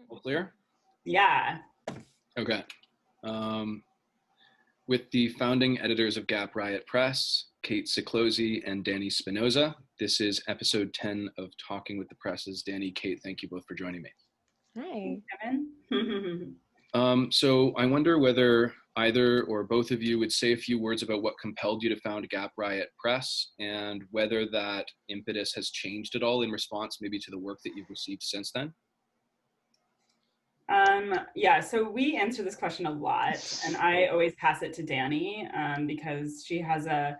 All clear? Yeah. Okay. With the founding editors of Gap Riot Press, Kate Ciclosi and Danny Spinoza, this is episode 10 of Talking with the Presses. Danny, Kate, thank you both for joining me. Hi. Kevin. So I wonder whether either or both of you would say a few words about what compelled you to found Gap Riot Press and whether that impetus has changed at all in response maybe to the work that you've received since then. Yeah, so we answer this question a lot, and I always pass it to Danny because she has a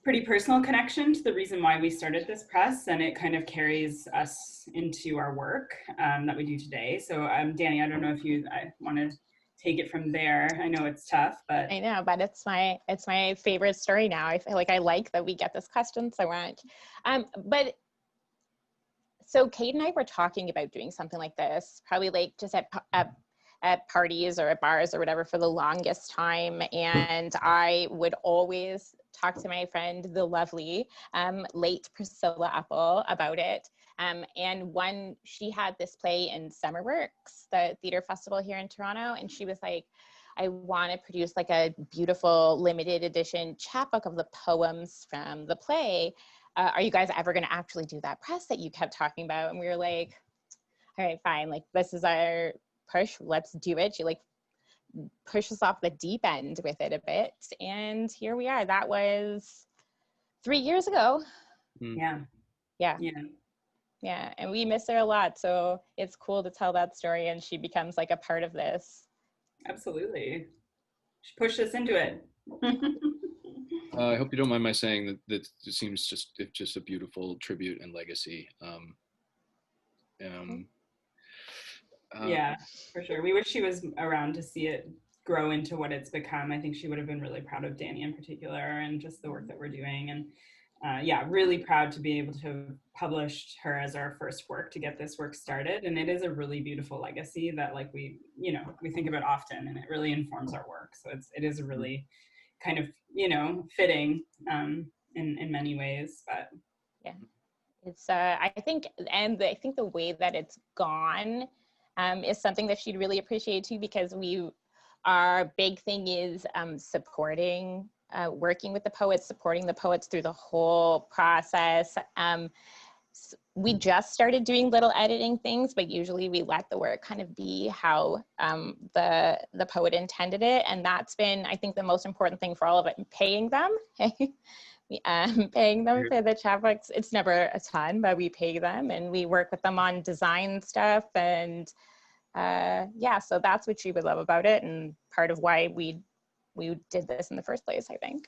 pretty personal connection to the reason why we started this press, and it kind of carries us into our work that we do today. So Danny, I don't know if I want to take it from there. I know it's tough, but I know, but it's my favorite story now. I feel like I like that we get this question so much. So Kate and I were talking about doing something like this, probably like just at parties or at bars or whatever for the longest time. And I would always talk to my friend, the lovely, late Priscilla Apple, about it. And when she had this play in Summerworks, the theater festival here in Toronto, and she was like, I want to produce like a beautiful limited edition chapbook of the poems from the play. Are you guys ever going to actually do that press that you kept talking about? And we were like, all right, fine. Like, this is our push. Let's do it. She like pushed us off the deep end with it a bit. And here we are. That was 3 years ago. Yeah. And we miss her a lot. So it's cool to tell that story. And she becomes like a part of this. Absolutely. She pushed us into it. I hope you don't mind my saying that it seems just a beautiful tribute and legacy. Yeah, for sure. We wish she was around to see it grow into what it's become. I think she would have been really proud of Danny in particular and just the work that we're doing. And really proud to be able to have published her as our first work to get this work started. And it is a really beautiful legacy that like we think about often, and it really informs our work. So it is a really kind of, fitting in many ways, but yeah, it's I think the way that it's gone is something that she'd really appreciate too, because our big thing is supporting, working with the poets, supporting the poets through the whole process. We just started doing little editing things, but usually we let the work kind of be how the poet intended it. And that's been, I think, the most important thing for all of it, paying them. Paying them for the chapbooks. It's never a ton, but we pay them and we work with them on design stuff. And so that's what she would love about it, and part of why we did this in the first place, I think.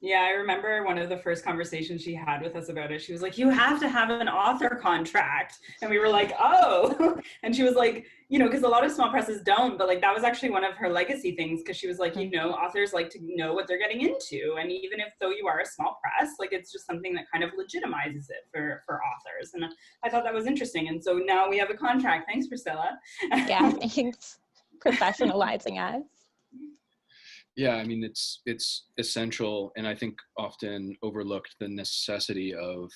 Yeah, I remember one of the first conversations she had with us about it. She was like, you have to have an author contract. And we were like, oh. And she was like, because a lot of small presses don't, but like that was actually one of her legacy things, because she was like, authors like to know what they're getting into. And even if though you are a small press, like it's just something that kind of legitimizes it for authors. And I thought that was interesting. And so now we have a contract. Thanks, Priscilla. Yeah, thanks. Professionalizing us. Yeah, I mean, it's essential, and I think often overlooked, the necessity of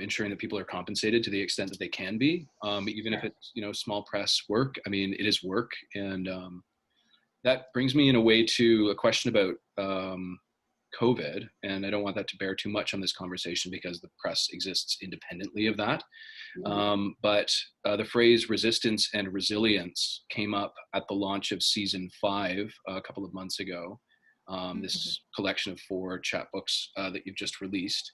ensuring that people are compensated to the extent that they can be, even if it's, small press work. I mean, it is work. And that brings me in a way to a question about COVID, and I don't want that to bear too much on this conversation because the press exists independently of that. But the phrase resistance and resilience came up at the launch of season 5 a couple of months ago. This collection of 4 chapbooks that you've just released,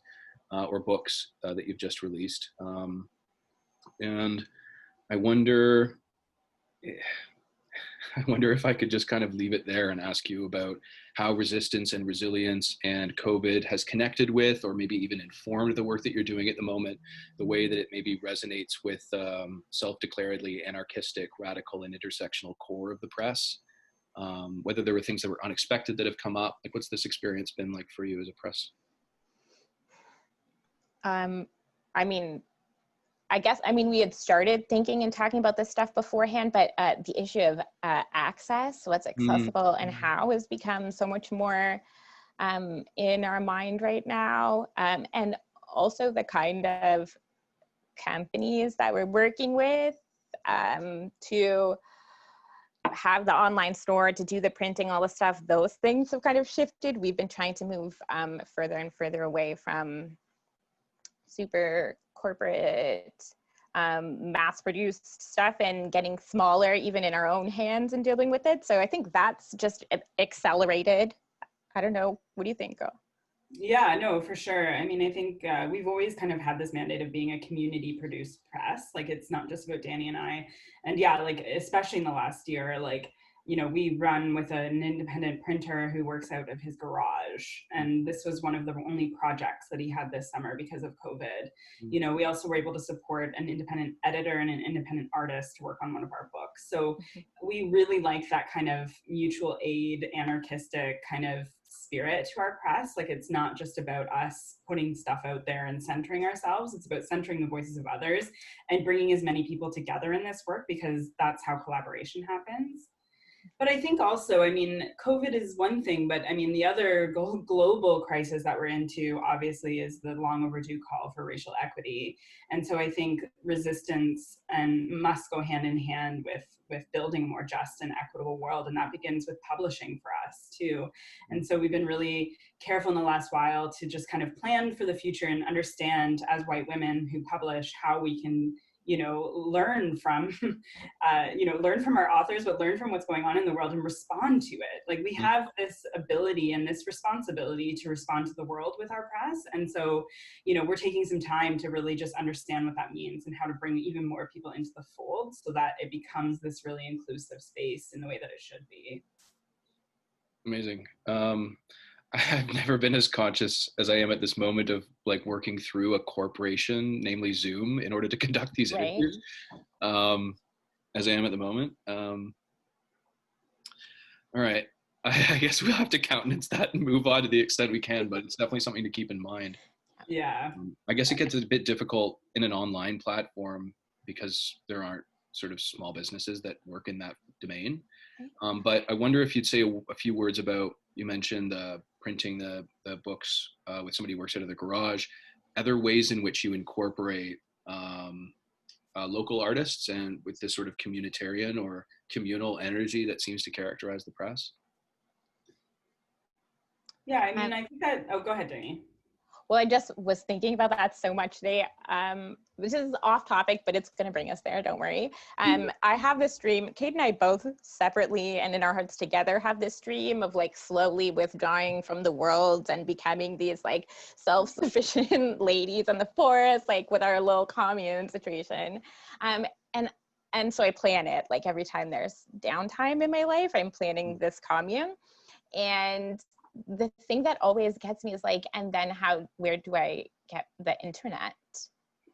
or books that you've just released. And I wonder if I could just kind of leave it there and ask you about how resistance and resilience and COVID has connected with, or maybe even informed, the work that you're doing at the moment, the way that it maybe resonates with self-declaredly anarchistic, radical, and intersectional core of the press. Whether there were things that were unexpected that have come up. Like, what's this experience been like for you as a press? We had started thinking and talking about this stuff beforehand, but the issue of access, what's accessible and how, has become so much more in our mind right now. And also the kind of companies that we're working with to have the online store, to do the printing, all the stuff, those things have kind of shifted. We've been trying to move further and further away from super corporate, mass-produced stuff and getting smaller even in our own hands and dealing with it. So I think that's just accelerated. I don't know. What do you think? Yeah, no, for sure. I mean, I think we've always kind of had this mandate of being a community produced press. Like, it's not just about Danny and I. And yeah, like, especially in the last year, like, you know, we run with an independent printer who works out of his garage. And this was one of the only projects that he had this summer because of COVID. You know, we also were able to support an independent editor and an independent artist to work on one of our books. So we really like that kind of mutual aid, anarchistic kind of spirit to our press. Like, it's not just about us putting stuff out there and centering ourselves. It's about centering the voices of others and bringing as many people together in this work, because that's how collaboration happens. But I think also, I mean, COVID is one thing, but I mean, the other global crisis that we're into, obviously, is the long overdue call for racial equity. And so I think resistance and must go hand in hand with building a more just and equitable world. And that begins with publishing for us too. And so we've been really careful in the last while to just kind of plan for the future and understand, as white women who publish, how we can, you know, learn from, learn from our authors, but learn from what's going on in the world and respond to it. Like, we have this ability and this responsibility to respond to the world with our press. And so, you know, we're taking some time to really just understand what that means and how to bring even more people into the fold so that it becomes this really inclusive space in the way that it should be. Amazing. I've never been as conscious as I am at this moment of like working through a corporation, namely Zoom, in order to conduct these interviews, as I am at the moment. All right. I guess we'll have to countenance that and move on to the extent we can, but it's definitely something to keep in mind. Yeah. I guess it gets a bit difficult in an online platform because there aren't sort of small businesses that work in that domain. But I wonder if you'd say a few words about, you mentioned printing the books with somebody who works out of the garage, other ways in which you incorporate local artists and with this sort of communitarian or communal energy that seems to characterize the press? Yeah, I mean, I think that, oh, go ahead, Danny. Well, I just was thinking about that so much today. This is off topic, but it's going to bring us there. Don't worry. I have this dream. Kate and I both separately and in our hearts together have this dream of like slowly withdrawing from the world and becoming these like self-sufficient ladies in the forest, like with our little commune situation. And so I plan it like every time there's downtime in my life, I'm planning this commune. And the thing that always gets me is like, and then where do I get the internet?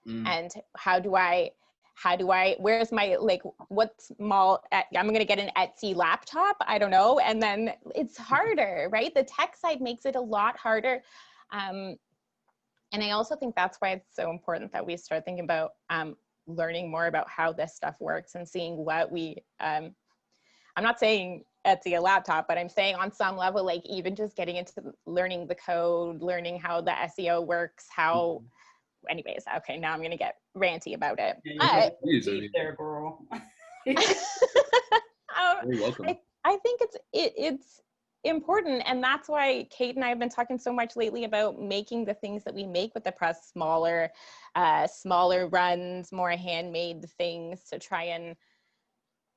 And how do I, where's my, like, what small, I'm going to get an Etsy laptop. I don't know. And then it's harder, right? The tech side makes it a lot harder. And I also think that's why it's so important that we start thinking about learning more about how this stuff works and seeing what I'm not saying Etsy a laptop, but I'm saying on some level, like even just getting into learning the code, learning how the SEO works, anyways, okay, now I'm going to get ranty about it. Yeah, there, girl. You're welcome. I think it's important, and that's why Kate and I have been talking so much lately about making the things that we make with the press smaller runs, more handmade things to try and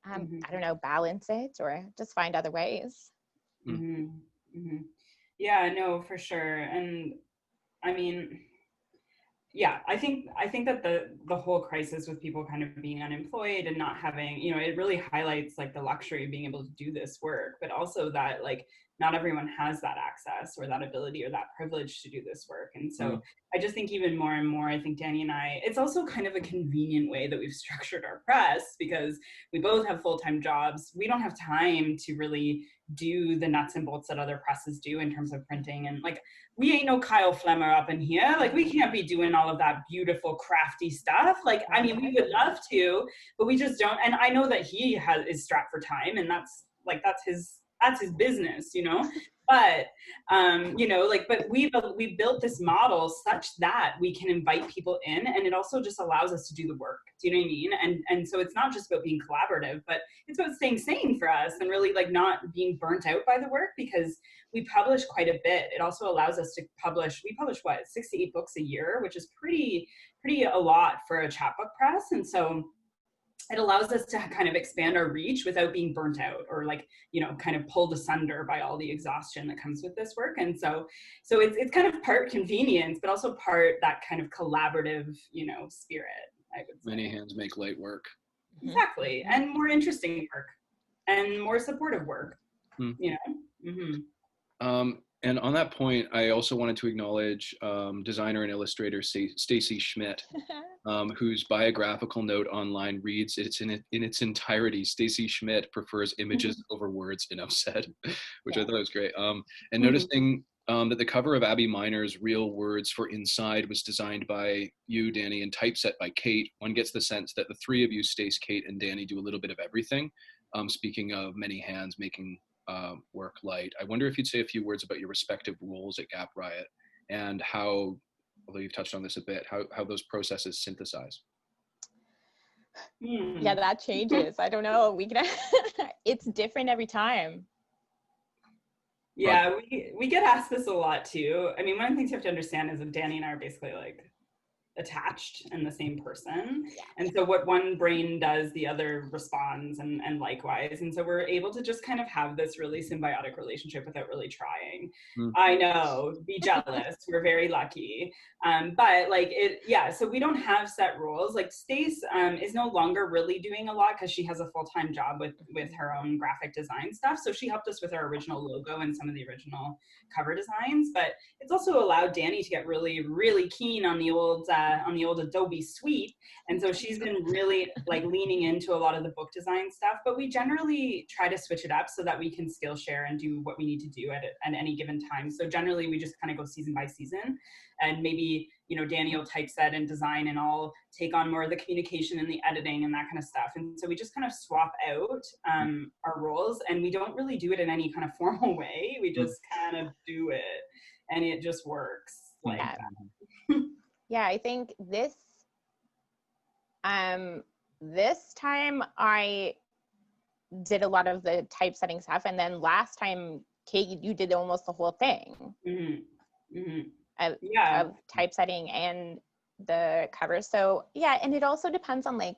I don't know, balance it or just find other ways. Yeah, no, for sure. And I mean, yeah, I think that the whole crisis with people kind of being unemployed and not having, you know, it really highlights like the luxury of being able to do this work, but also that like not everyone has that access or that ability or that privilege to do this work. And so I just think even more and more, I think Danny and I, it's also kind of a convenient way that we've structured our press because we both have full-time jobs. We don't have time to really do the nuts and bolts that other presses do in terms of printing. And like, we ain't no Kyle Flemmer up in here. Like, we can't be doing all of that beautiful, crafty stuff. Like, I mean, we would love to, but we just don't. And I know that he is strapped for time, and that's his business, you know? But but we built this model such that we can invite people in, and it also just allows us to do the work. Do you know what I mean? And so it's not just about being collaborative, but it's about staying sane for us and really like not being burnt out by the work, because we publish quite a bit. It also allows us to publish. We publish what, 6 to 8 books a year, which is pretty a lot for a chapbook press, and so it allows us to kind of expand our reach without being burnt out or like, kind of pulled asunder by all the exhaustion that comes with this work. And so it's kind of part convenience, but also part that kind of collaborative, spirit, I would say. Many hands make light work. Exactly. And more interesting work and more supportive work, Mm-hmm. And on that point, I also wanted to acknowledge designer and illustrator Stacy Schmidt, whose biographical note online reads, in its entirety, Stacy Schmidt prefers images over words, enough said, which I thought was great. And noticing that the cover of Abby Miner's Real Words for Inside was designed by you, Danny, and typeset by Kate, one gets the sense that the three of you, Stace, Kate, and Danny, do a little bit of everything. Speaking of many hands making work light, I wonder if you'd say a few words about your respective roles at Gap Riot and how, although you've touched on this a bit, how those processes synthesize. Yeah, that changes. I don't know. We can. It's different every time. Yeah, we get asked this a lot too. I mean, one of the things you have to understand is that Danny and I are basically like attached and the same person. And so what one brain does, the other responds, and likewise. And so we're able to just kind of have this really symbiotic relationship without really trying. I know, be jealous. We're very lucky. But like so we don't have set roles. Like Stace is no longer really doing a lot because she has a full-time job with her own graphic design stuff. So she helped us with our original logo and some of the original cover designs, but it's also allowed Danny to get really, really keen on the old Adobe suite. And so she's been really like leaning into a lot of the book design stuff, but we generally try to switch it up so that we can skill share and do what we need to do at any given time. So generally we just kind of go season by season, and maybe, Danny will typeset and design, and I'll take on more of the communication and the editing and that kind of stuff. And so we just kind of swap out our roles, and we don't really do it in any kind of formal way. We just kind of do it, and it just works like that. Yeah, I think this time I did a lot of the typesetting stuff, and then last time, Kate, you did almost the whole thing of typesetting and the cover. So yeah, and it also depends on like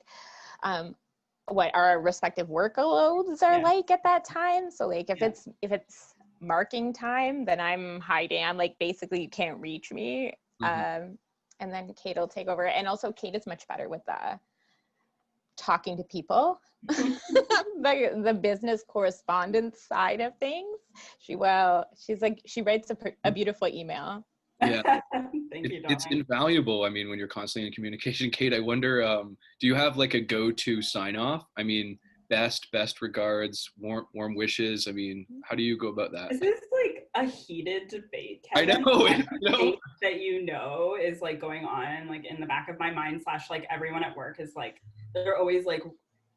what our respective workloads are like at that time. So like if it's marking time, then I'm hiding. I'm like, basically you can't reach me. And then Kate will take over. And also Kate is much better with talking to people, the business correspondence side of things. She writes a beautiful email. Yeah, Thank you, it's invaluable. I mean, when you're constantly in communication. Kate, I wonder, do you have like a go-to sign-off? I mean, best regards, warm wishes. I mean, how do you go about that? Is this like a heated debate, Kevin? I know. That is like going on like in the back of my mind / like everyone at work is like, they're always like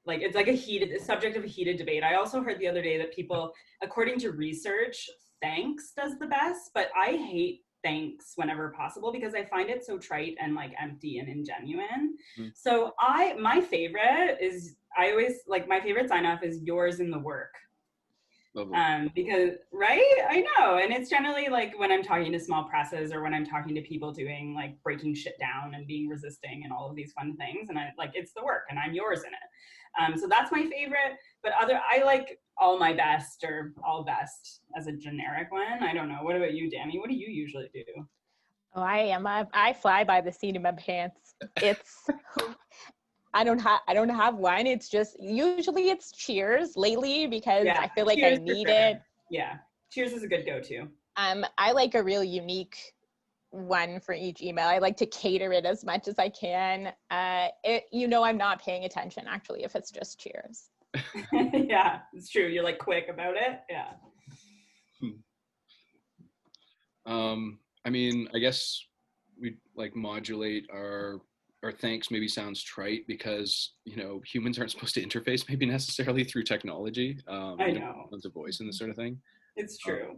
it's like a subject of a heated debate. I also heard the other day that people, according to research, thanks does the best, but I hate thanks whenever possible because I find it so trite and like empty and ingenuine. So my favorite sign off is yours in the work. Because I know, and it's generally like when I'm talking to small presses or when I'm talking to people doing like breaking shit down and being resisting and all of these fun things, and I like, it's the work and I'm yours in it. So that's my favorite, but I like all my best or all best as a generic one. I don't know. What about you, Danny? What do you usually do? Oh, I fly by the seat of my pants. It's I don't have one. It's just usually it's cheers lately because I feel like I need it. Yeah, cheers is a good go-to. I like a real unique one for each email. I like to cater it as much as I can. I'm not paying attention actually if it's just cheers. Yeah, it's true. You're like quick about it. Yeah. I mean, I guess we like modulate our thanks maybe sounds trite because, humans aren't supposed to interface maybe necessarily through technology. I know. Tons of voice and this sort of thing. It's true.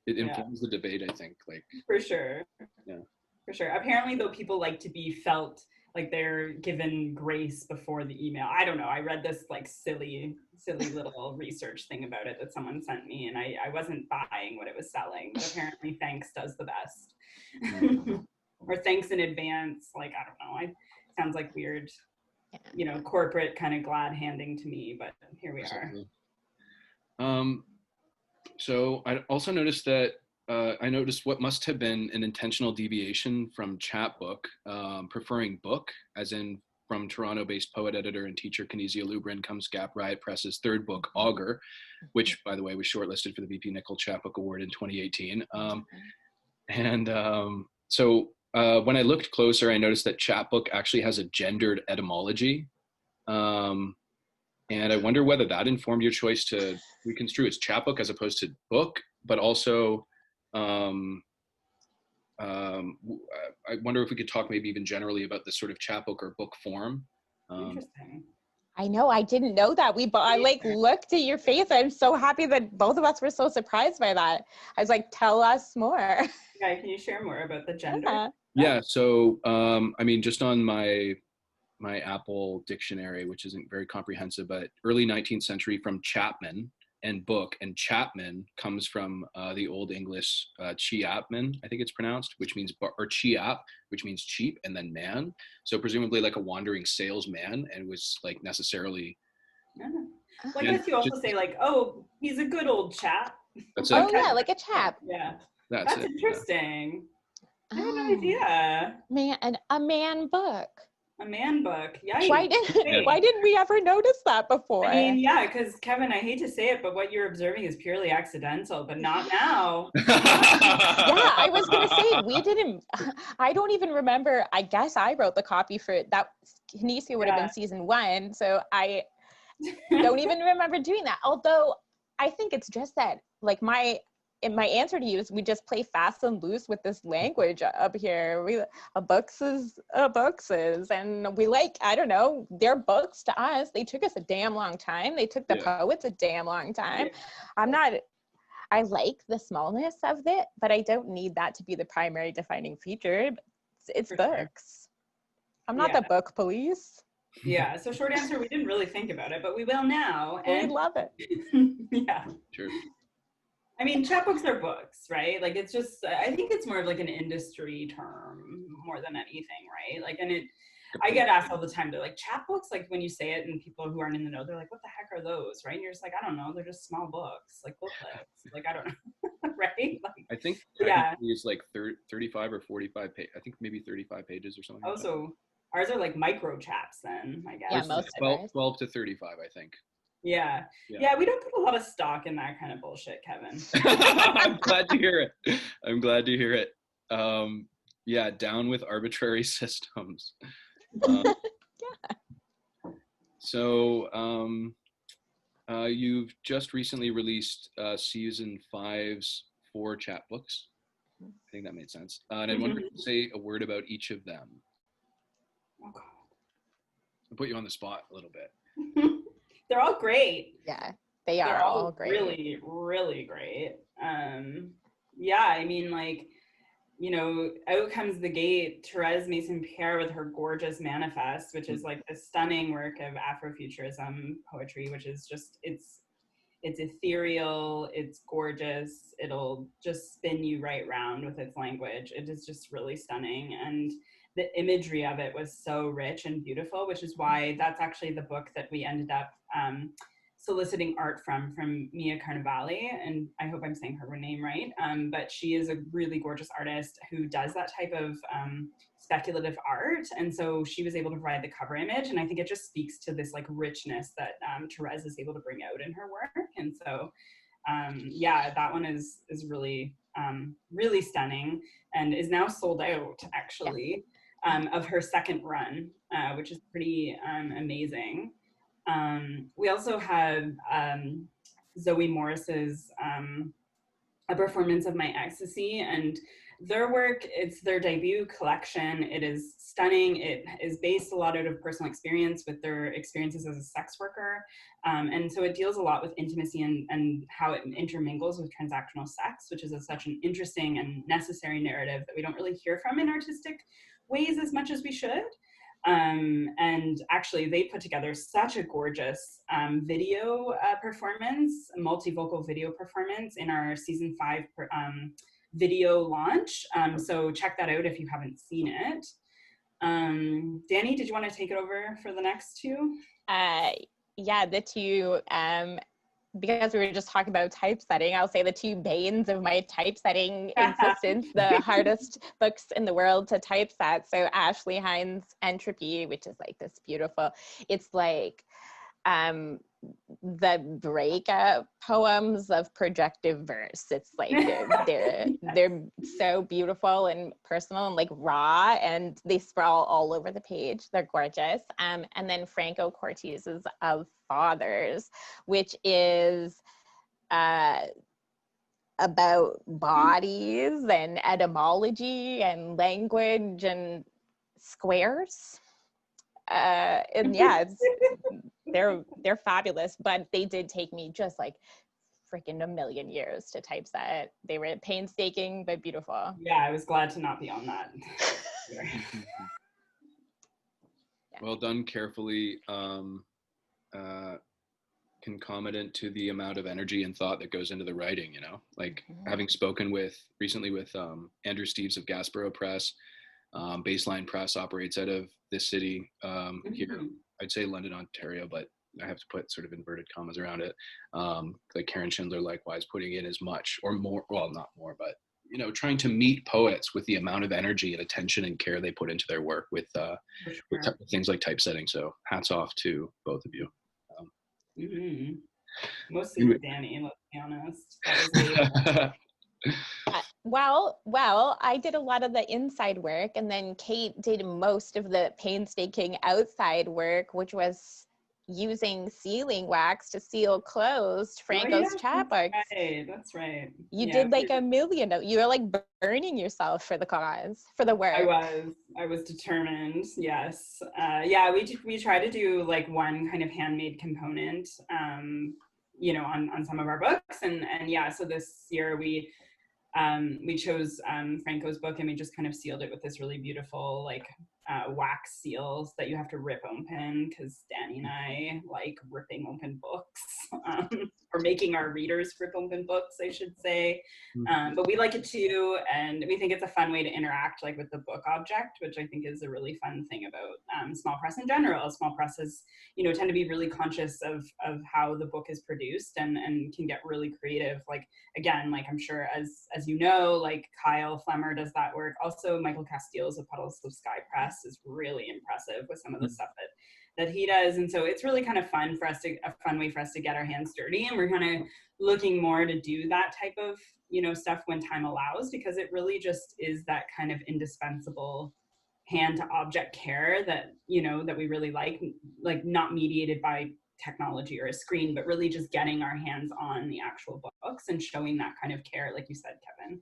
it informs the debate, I think. Like, for sure. Yeah. For sure. Apparently, though, people like to be felt like they're given grace before the email. I don't know. I read this like silly little research thing about it that someone sent me, and I wasn't buying what it was selling, but apparently thanks does the best. Or thanks in advance. Like, I don't know. Sounds like weird, you know, corporate kind of glad handing to me, but here we are. So I also noticed that I noticed what must have been an intentional deviation from chapbook, preferring book, as in from Toronto-based poet, editor, and teacher Kinesia Lubrin comes Gap Riot Press's third book, Augur, which, by the way, was shortlisted for the VP Nicol Chapbook Award in 2018. So when I looked closer, I noticed that chapbook actually has a gendered etymology. And I wonder whether that informed your choice to reconstrue as chapbook as opposed to book, but also I wonder if we could talk maybe even generally about this sort of chapbook or book form. Interesting. I know, I didn't know that. I like looked at your face. I'm so happy that both of us were so surprised by that. I was like, tell us more. Yeah, can you share more about the gender? Yeah, so I mean, just on my Apple dictionary, which isn't very comprehensive, but early 19th century from Chapman and book, and Chapman comes from the Old English Chapman, I think it's pronounced, which means, or Chiap, which means cheap, and then man. So presumably like a wandering salesman, and was like necessarily. Yeah. Well, I guess you also say like, oh, he's a good old chap. That's it. Oh yeah, like a chap. Yeah. That's interesting. Yeah. I had no idea. Man, a man book. A man book. Yikes. Why didn't we ever notice that before? I mean, yeah, because Kevin, I hate to say it, but what you're observing is purely accidental, but not now. Yeah, I was gonna say I don't even remember. I guess I wrote the copy for that. Kinesia would have been season 1, so I don't even remember doing that. Although I think it's just that, like, my answer to you is we just play fast and loose with this language up here. A books is, and we like, I don't know, they're books to us. They took us a damn long time. They took the poets a damn long time. I like the smallness of it, but I don't need that to be the primary defining feature. It's books. Sure. I'm not the book police. Yeah, so short answer, we didn't really think about it, but we will now. And we love it. Yeah. Sure. I mean, chapbooks are books, right? Like, it's just, I think it's more of like an industry term more than anything, right? Like, and I get asked all the time, they're like, chapbooks, like when you say it and people who aren't in the know, they're like, what the heck are those, right? And you're just like, I don't know, they're just small books, like booklets, like, I don't know, right? Like, I think it's like 35 or 45 pages, I think maybe 35 pages or something. Oh, like so ours are like micro chaps then, I guess. Yeah, most 12 to 35, I think. Yeah, we don't put a lot of stock in that kind of bullshit, Kevin. I'm glad to hear it. Yeah, down with arbitrary systems. So you've just recently released season 5's 4 chapbooks. I think that made sense. And I wonder if you could say a word about each of them. Oh, God. I'll put you on the spot a little bit. They're all great. Yeah, they're all great. Really, really great. Yeah, I mean, like, you know, out comes the gate, Thérèse Mason-Pierre with her gorgeous manifest, which is like this stunning work of Afrofuturism poetry, which is just, it's ethereal, it's gorgeous, it'll just spin you right round with its language. It is just really stunning. And the imagery of it was so rich and beautiful, which is why that's actually the book that we ended up soliciting art from Mia Carnevale, and I hope I'm saying her name right, but she is a really gorgeous artist who does that type of speculative art, and so she was able to provide the cover image, and I think it just speaks to this like richness that Thérèse is able to bring out in her work, and so yeah, that one is really really stunning, and is now sold out actually, of her second run, which is pretty amazing. We also have Zoe Morris's A Performance of My Ecstasy, and their work, it's their debut collection. It is stunning. It is based a lot out of personal experience with their experiences as a sex worker. And so it deals a lot with intimacy and how it intermingles with transactional sex, which is such an interesting and necessary narrative that we don't really hear from in artistic ways as much as we should. And actually they put together such a gorgeous video performance, a multi-vocal video performance in our season 5 video launch. So check that out if you haven't seen it. Danny, did you want to take it over for the next two? Yeah, the two, because we were just talking about typesetting, I'll say the two banes of my typesetting existence, the hardest books in the world to typeset. So Ashley Hines' Entropy, which is like this beautiful, it's like the breakup poems of projective verse. It's like they're so beautiful and personal and like raw, and they sprawl all over the page. They're gorgeous. And then Franco Cortez's Of Fathers, which is about bodies and etymology and language and squares. And yeah, they're fabulous, but they did take me just like freaking a million years to typeset. They were painstaking but beautiful. Yeah, I was glad to not be on that. Well done, carefully concomitant to the amount of energy and thought that goes into the writing, you know, like having spoken recently with Andrew Steves of Gap Press. Baseline Press operates out of this city here, I'd say London, Ontario, but I have to put sort of inverted commas around it. Like Karen Schindler likewise putting in as much or more, well, not more, but, you know, trying to meet poets with the amount of energy and attention and care they put into their work with things like typesetting. So hats off to both of you. Mostly with Danny, let's be honest. That was well, I did a lot of the inside work, and then Kate did most of the painstaking outside work, which was using sealing wax to seal closed Franco's chapbooks. That's right. You did like a million. You were like burning yourself for the cause, for the work. I was determined. Yes. Yeah, we try to do like one kind of handmade component, you know, on some of our books, and yeah. So this year we chose Franco's book, and we just kind of sealed it with this really beautiful like wax seals that you have to rip open, because Danny and I like ripping open books, or making our readers rip open books, I should say. But we like it too, and we think it's a fun way to interact like with the book object, which I think is a really fun thing about small press in general. Small presses, you know, tend to be really conscious of how the book is produced, and can get really creative. Like, again, like I'm sure as you know, like Kyle Flemmer does that work. Also, Michael Castile's of Puddles of Sky Press is really impressive with some of the stuff that he does. And so it's really kind of fun for us a fun way for us to get our hands dirty. And we're kind of looking more to do that type of, you know, stuff when time allows, because it really just is that kind of indispensable hand to object care that, you know, that we really like not mediated by technology or a screen, but really just getting our hands on the actual books and showing that kind of care, like you said, Kevin.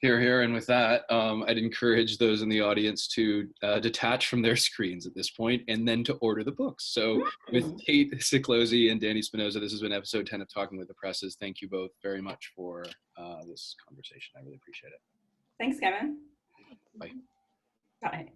Here. And with that, I'd encourage those in the audience to detach from their screens at this point and then to order the books. So with Kate Ciclosi and Danny Spinoza, this has been episode 10 of Talking with the Presses. Thank you both very much for this conversation. I really appreciate it. Thanks, Kevin. Bye. Bye.